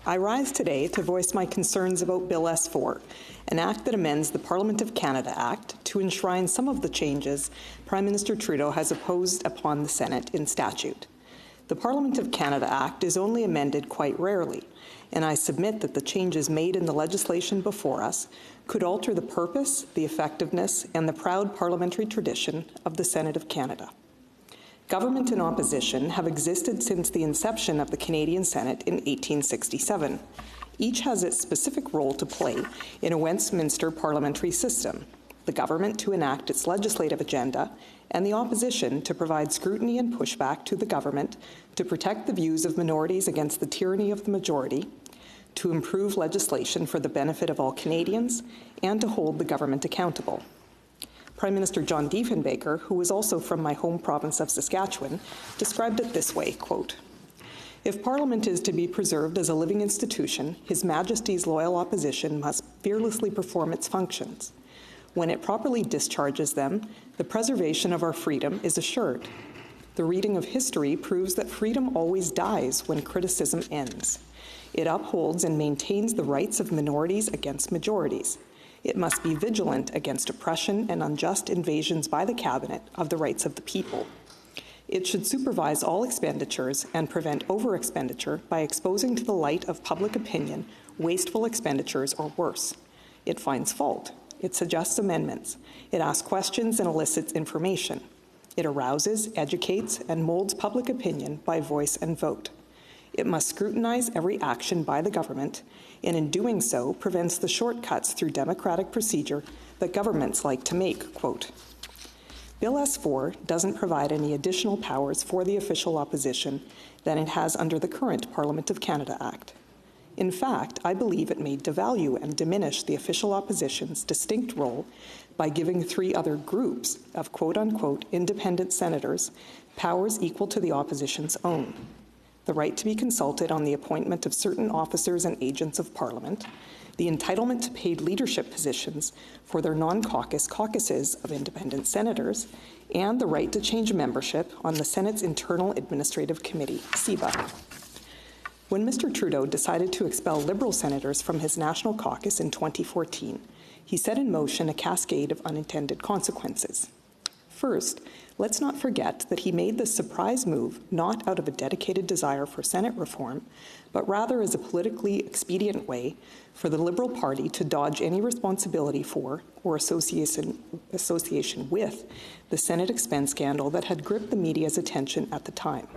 I rise today to voice my concerns about Bill S-4, an act that amends the Parliament of Canada Act to enshrine some of the changes Prime Minister Trudeau has imposed upon the Senate in statute. The Parliament of Canada Act is only amended quite rarely, and I submit that the changes made in the legislation before us could alter the purpose, the effectiveness, and the proud parliamentary tradition of the Senate of Canada. Government and opposition have existed since the inception of the Canadian Senate in 1867. Each has its specific role to play in a Westminster Parliamentary system, the government to enact its legislative agenda, and the opposition to provide scrutiny and pushback to the government to protect the views of minorities against the tyranny of the majority, to improve legislation for the benefit of all Canadians, and to hold the government accountable. Prime Minister John Diefenbaker, who was also from my home province of Saskatchewan, described it this way, quote, "If Parliament is to be preserved as a living institution, His Majesty's loyal opposition must fearlessly perform its functions. When it properly discharges them, the preservation of our freedom is assured. The reading of history proves that freedom always dies when criticism ends. It upholds and maintains the rights of minorities against majorities. It must be vigilant against oppression and unjust invasions by the Cabinet of the rights of the people. It should supervise all expenditures and prevent over-expenditure by exposing to the light of public opinion wasteful expenditures or worse. It finds fault. It suggests amendments. It asks questions and elicits information. It arouses, educates, and molds public opinion by voice and vote. It must scrutinize every action by the government, and in doing so, prevents the shortcuts through democratic procedure that governments like to make," quote. Bill S-4 doesn't provide any additional powers for the official opposition than it has under the current Parliament of Canada Act. In fact, I believe it may devalue and diminish the official opposition's distinct role by giving 3 other groups of quote-unquote independent senators powers equal to the opposition's own: the right to be consulted on the appointment of certain officers and agents of Parliament, the entitlement to paid leadership positions for their non-caucus caucuses of independent senators, and the right to change membership on the Senate's Internal Administrative Committee, SEBA. When Mr. Trudeau decided to expel Liberal senators from his national caucus in 2014, he set in motion a cascade of unintended consequences. First, let's not forget that he made this surprise move not out of a dedicated desire for Senate reform, but rather as a politically expedient way for the Liberal Party to dodge any responsibility for or association with the Senate expense scandal that had gripped the media's attention at the time.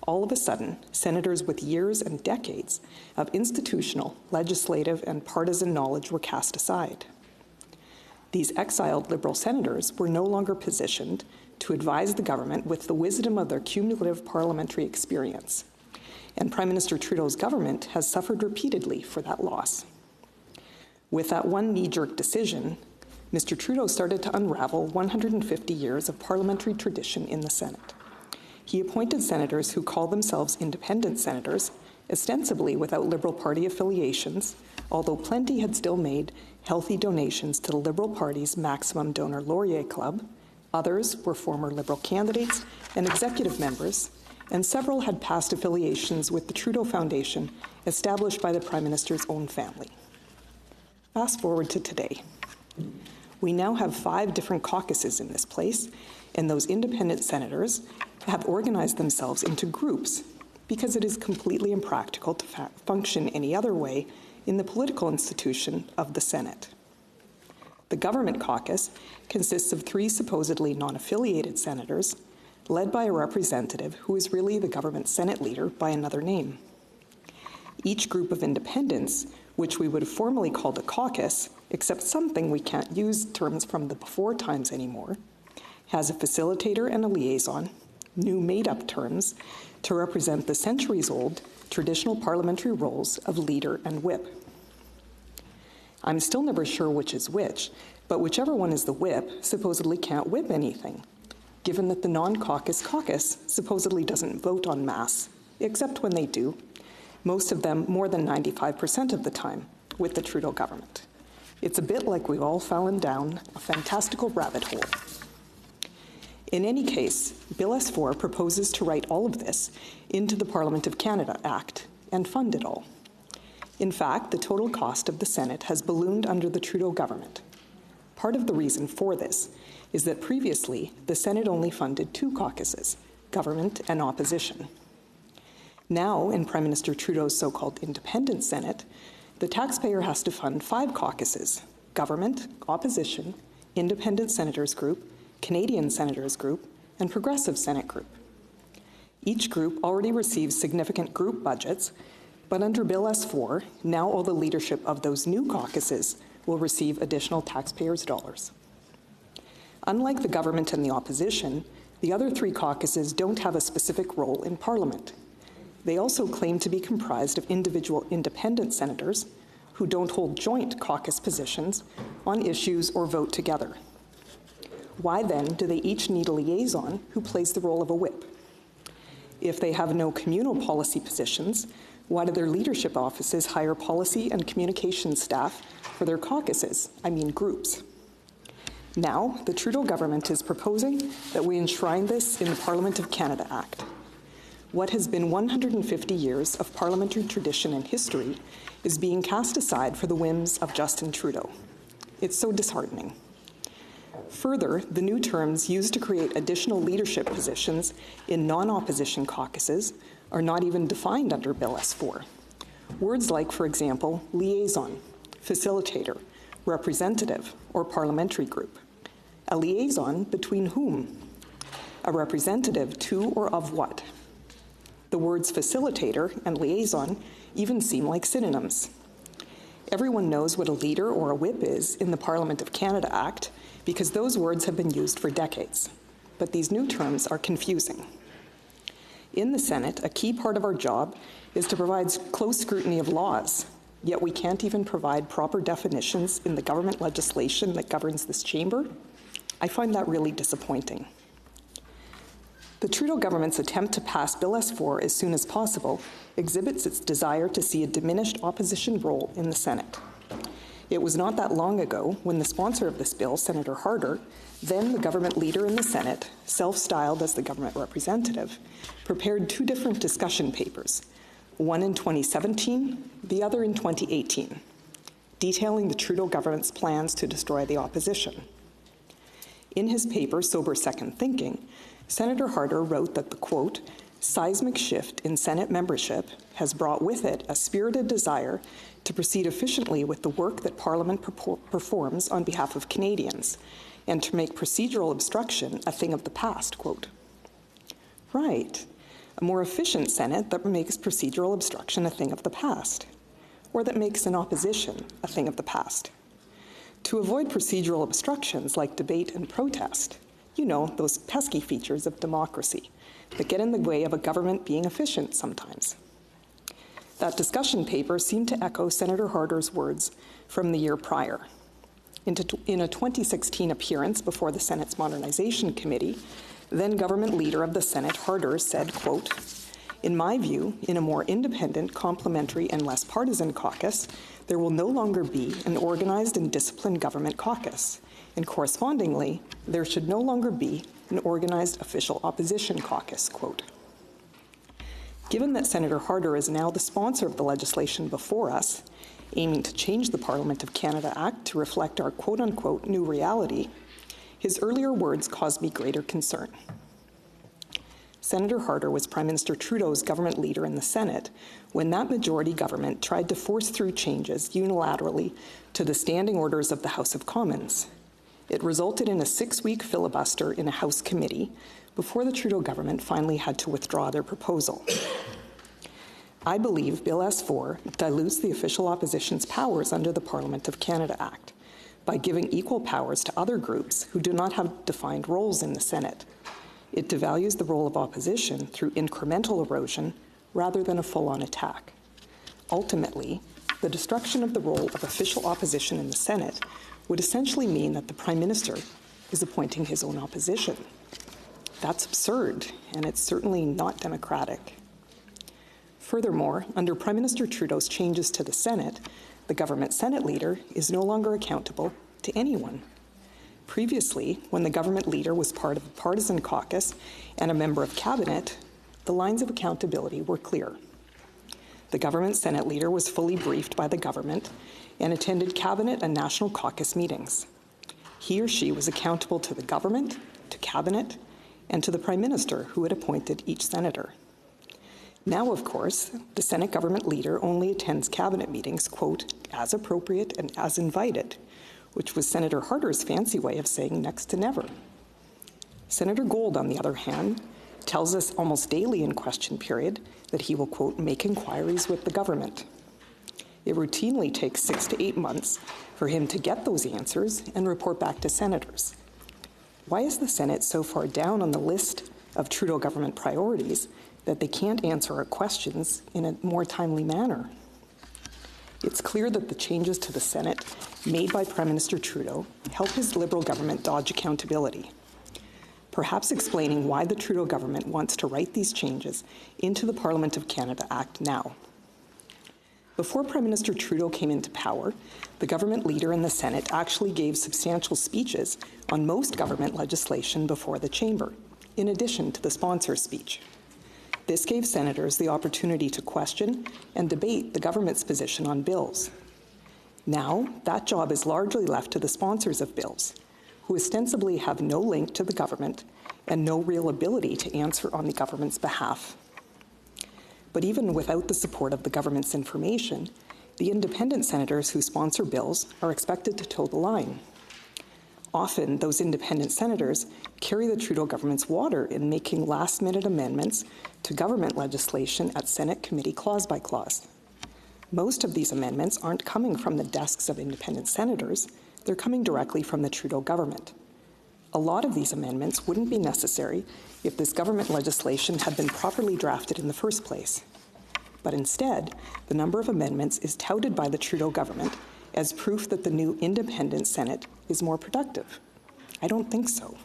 All of a sudden, senators with years and decades of institutional, legislative, and partisan knowledge were cast aside. These exiled Liberal senators were no longer positioned to advise the government with the wisdom of their cumulative parliamentary experience, and Prime Minister Trudeau's government has suffered repeatedly for that loss. With that one knee-jerk decision, Mr. Trudeau started to unravel 150 years of parliamentary tradition in the Senate. He appointed senators who call themselves independent senators, ostensibly without Liberal Party affiliations, although plenty had still made healthy donations to the Liberal Party's Maximum Donor Laurier Club. Others were former Liberal candidates and executive members, and several had past affiliations with the Trudeau Foundation, established by the Prime Minister's own family. Fast forward to today. We now have 5 different caucuses in this place, and those independent senators have organized themselves into groups because it is completely impractical to function any other way in the political institution of the Senate. The government caucus consists of 3 supposedly non-affiliated senators, led by a representative who is really the government Senate leader by another name. Each group of independents, which we would have formerly called a caucus, except something we can't use terms from the before times anymore, has a facilitator and a liaison, new made-up terms, to represent the centuries-old traditional parliamentary roles of leader and whip. I'm still never sure which is which, but whichever one is the whip supposedly can't whip anything, given that the non-caucus caucus supposedly doesn't vote en masse, except when they do, most of them more than 95% of the time, with the Trudeau government. It's a bit like we've all fallen down a fantastical rabbit hole. In any case, Bill S-4 proposes to write all of this into the Parliament of Canada Act and fund it all. In fact, the total cost of the Senate has ballooned under the Trudeau government. Part of the reason for this is that previously the Senate only funded 2 caucuses, government and opposition. Now, in Prime Minister Trudeau's so-called independent Senate, the taxpayer has to fund 5 caucuses, government, opposition, independent senators group, Canadian senators group, and progressive Senate group. Each group already receives significant group budgets, but under Bill S-4, now all the leadership of those new caucuses will receive additional taxpayers' dollars. Unlike the government and the opposition, the other 3 caucuses don't have a specific role in Parliament. They also claim to be comprised of individual independent senators who don't hold joint caucus positions on issues or vote together. Why then do they each need a liaison who plays the role of a whip? If they have no communal policy positions, why do their leadership offices hire policy and communications staff for their caucuses, groups? Now, the Trudeau government is proposing that we enshrine this in the Parliament of Canada Act. What has been 150 years of parliamentary tradition and history is being cast aside for the whims of Justin Trudeau. It's so disheartening. Further, the new terms used to create additional leadership positions in non-opposition caucuses are not even defined under Bill S-4. Words like, for example, liaison, facilitator, representative, or parliamentary group. A liaison between whom? A representative to or of what? The words facilitator and liaison even seem like synonyms. Everyone knows what a leader or a whip is in the Parliament of Canada Act because those words have been used for decades. But these new terms are confusing. In the Senate, a key part of our job is to provide close scrutiny of laws, yet we can't even provide proper definitions in the government legislation that governs this chamber. I find that really disappointing. The Trudeau government's attempt to pass Bill S-4 as soon as possible exhibits its desire to see a diminished opposition role in the Senate. It was not that long ago when the sponsor of this bill, Senator Harder, then the government leader in the Senate, self-styled as the government representative, prepared 2 different discussion papers, one in 2017, the other in 2018, detailing the Trudeau government's plans to destroy the opposition. In his paper, Sober Second Thinking, Senator Harder wrote that the, quote, seismic shift in Senate membership has brought with it a spirited desire to proceed efficiently with the work that Parliament performs on behalf of Canadians, and to make procedural obstruction a thing of the past, quote. Right, a more efficient Senate that makes procedural obstruction a thing of the past, or that makes an opposition a thing of the past. To avoid procedural obstructions like debate and protest, those pesky features of democracy that get in the way of a government being efficient sometimes. That discussion paper seemed to echo Senator Harder's words from the year prior. In a 2016 appearance before the Senate's Modernization Committee, then government leader of the Senate, Harder, said, quote, in my view, in a more independent, complementary, and less partisan caucus, there will no longer be an organized and disciplined government caucus, and correspondingly, there should no longer be an organized official opposition caucus, quote. Given that Senator Harder is now the sponsor of the legislation before us, aiming to change the Parliament of Canada Act to reflect our quote-unquote new reality, his earlier words caused me greater concern. Senator Harder was Prime Minister Trudeau's government leader in the Senate when that majority government tried to force through changes unilaterally to the standing orders of the House of Commons. It resulted in a 6-week filibuster in a House committee before the Trudeau government finally had to withdraw their proposal. I believe Bill S-4 dilutes the official opposition's powers under the Parliament of Canada Act by giving equal powers to other groups who do not have defined roles in the Senate. It devalues the role of opposition through incremental erosion rather than a full-on attack. Ultimately, the destruction of the role of official opposition in the Senate would essentially mean that the Prime Minister is appointing his own opposition. That's absurd, and it's certainly not democratic. Furthermore, under Prime Minister Trudeau's changes to the Senate, the government Senate leader is no longer accountable to anyone. Previously, when the government leader was part of a partisan caucus and a member of cabinet, the lines of accountability were clear. The government Senate leader was fully briefed by the government and attended Cabinet and National Caucus meetings. He or she was accountable to the government, to Cabinet, and to the Prime Minister, who had appointed each senator. Now, of course, the Senate government leader only attends Cabinet meetings, quote, as appropriate and as invited, which was Senator Harder's fancy way of saying next to never. Senator Gold, on the other hand, tells us almost daily in question period that he will, quote, make inquiries with the government. It routinely takes 6 to 8 months for him to get those answers and report back to senators. Why is the Senate so far down on the list of Trudeau government priorities that they can't answer our questions in a more timely manner? It's clear that the changes to the Senate made by Prime Minister Trudeau help his Liberal government dodge accountability, perhaps explaining why the Trudeau government wants to write these changes into the Parliament of Canada Act now. Before Prime Minister Trudeau came into power, the government leader in the Senate actually gave substantial speeches on most government legislation before the chamber, in addition to the sponsor's speech. This gave senators the opportunity to question and debate the government's position on bills. Now, that job is largely left to the sponsors of bills, who ostensibly have no link to the government and no real ability to answer on the government's behalf. But even without the support of the government's information, the independent senators who sponsor bills are expected to toe the line. Often, those independent senators carry the Trudeau government's water in making last-minute amendments to government legislation at Senate committee clause by clause. Most of these amendments aren't coming from the desks of independent senators, they're coming directly from the Trudeau government. A lot of these amendments wouldn't be necessary if this government legislation had been properly drafted in the first place. But instead, the number of amendments is touted by the Trudeau government as proof that the new independent Senate is more productive. I don't think so.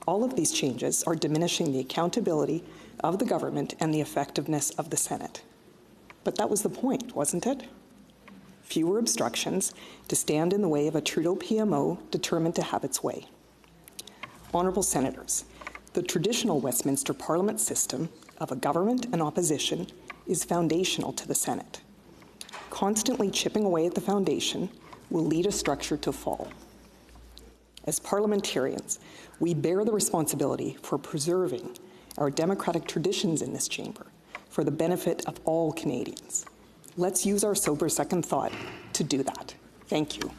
All of these changes are diminishing the accountability of the government and the effectiveness of the Senate. But that was the point, wasn't it? Fewer obstructions to stand in the way of a Trudeau PMO determined to have its way. Honourable Senators, the traditional Westminster Parliament system of a government and opposition is foundational to the Senate. Constantly chipping away at the foundation will lead a structure to fall. As parliamentarians, we bear the responsibility for preserving our democratic traditions in this chamber for the benefit of all Canadians. Let's use our sober second thought to do that. Thank you.